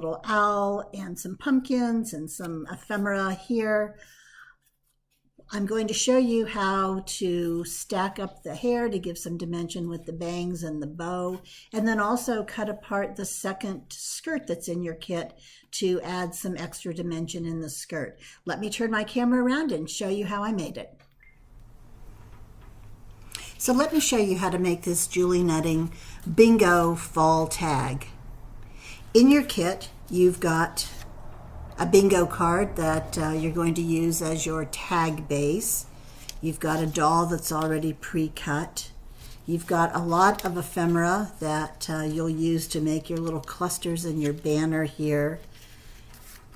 little owl and some pumpkins and some ephemera here. I'm going to show you how to stack up the hair to give some dimension with the bangs and the bow, and then also cut apart the second skirt that's in your kit to add some extra dimension in the skirt. Let me turn my camera around and show you how I made it. So let me show you how to make this Julie Nutting Bingo Fall Tag. In your kit, you've got a bingo card that you're going to use as your tag base. You've got a doll that's already pre-cut. You've got a lot of ephemera that you'll use to make your little clusters in your banner here.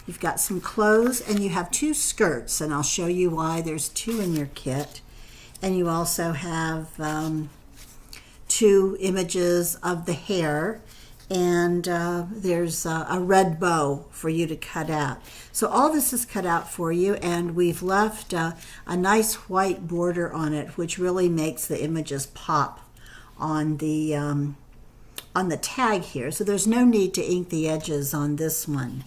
You've got some clothes, and you have two skirts, and I'll show you why there's two in your kit. And you also have two images of the hair, and there's a red bow for you to cut out. So all this is cut out for you, and we've left a nice white border on it, which really makes the images pop on the tag here. So there's no need to ink the edges on this one.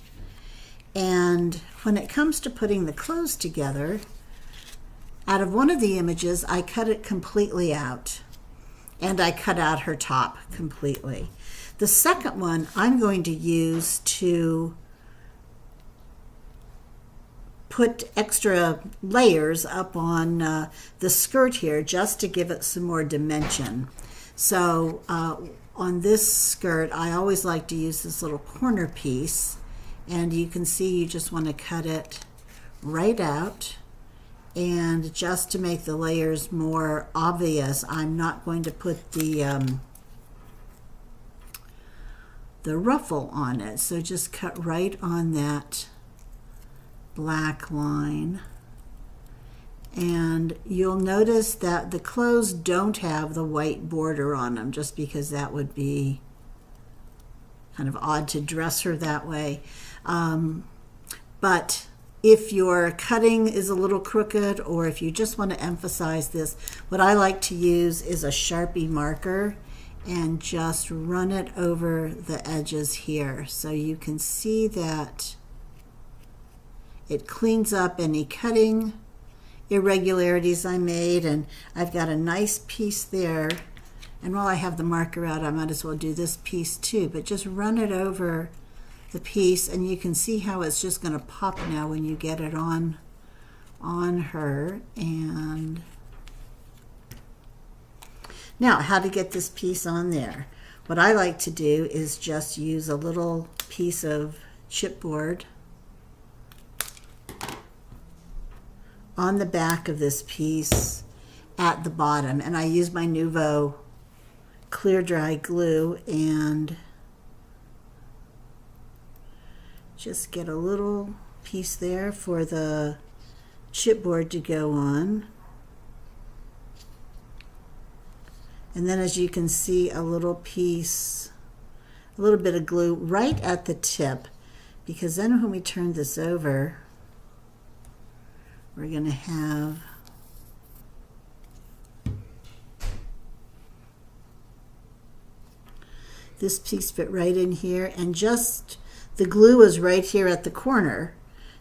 And when it comes to putting the clothes together, out of one of the images, I cut it completely out, and I cut out her top completely. The second one I'm going to use to put extra layers up on the skirt here, just to give it some more dimension. So on this skirt, I always like to use this little corner piece, and you can see you just want to cut it right out. And just to make the layers more obvious, I'm not going to put the ruffle on it. So just cut right on that black line. And you'll notice that the clothes don't have the white border on them, just because that would be kind of odd to dress her that way. But if your cutting is a little crooked, or if you just want to emphasize this, what I like to use is a Sharpie marker and just run it over the edges here, so you can see that it cleans up any cutting irregularities I made. And I've got a nice piece there, and while I have the marker out, I might as well do this piece too, but just run it over the piece, and you can see how it's just going to pop now when you get it on her. And now, how to get this piece on there? What I like to do is just use a little piece of chipboard on the back of this piece at the bottom, and I use my Nuvo clear dry glue and just get a little piece there for the chipboard to go on. And then, as you can see, a little piece, a little bit of glue right at the tip, because then when we turn this over, we're going to have this piece fit right in here, and just the glue is right here at the corner.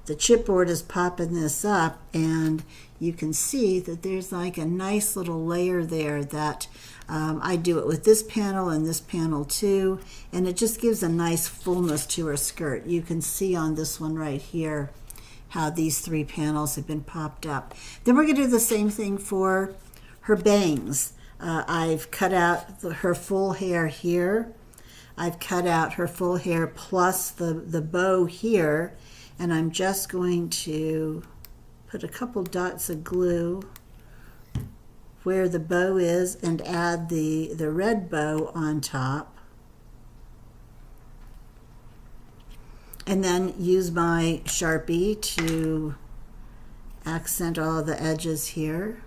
The chipboard is popping this up, and you can see that there's like a nice little layer there that I do it with this panel and this panel too, and it just gives a nice fullness to her skirt. You can see on this one right here how these three panels have been popped up. Then we're going to do the same thing for her bangs. I've cut out her full hair here. I've cut out her full hair plus the bow here, and I'm just going to put a couple dots of glue where the bow is and add the red bow on top. And then use my Sharpie to accent all the edges here.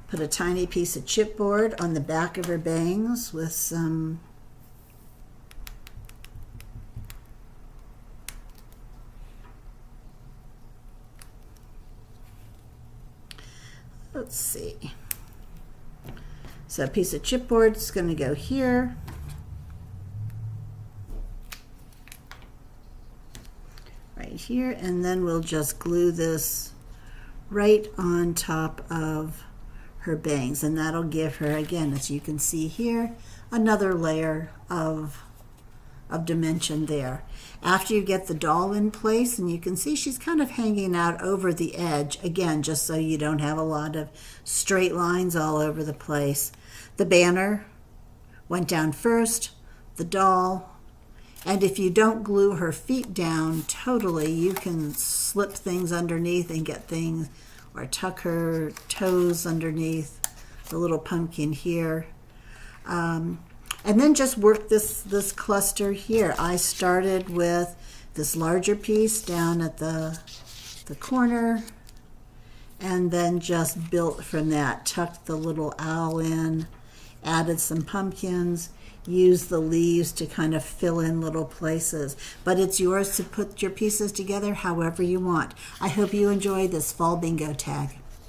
Put a tiny piece of chipboard on the back of her bangs with some let's see. So a piece of chipboard is going to go here. Right here, and then we'll just glue this right on top of her bangs, and that'll give her, again, as you can see here, another layer of dimension there. After you get the doll in place, and you can see she's kind of hanging out over the edge, again, just so you don't have a lot of straight lines all over the place. The banner went down first, the doll, and if you don't glue her feet down totally, you can slip things underneath and get things, or tuck her toes underneath the little pumpkin here. And then just work this cluster here. I started with this larger piece down at the corner, and then just built from that. Tucked the little owl in, added some pumpkins, used the leaves to kind of fill in little places. But it's yours to put your pieces together however you want. I hope you enjoy this fall bingo tag.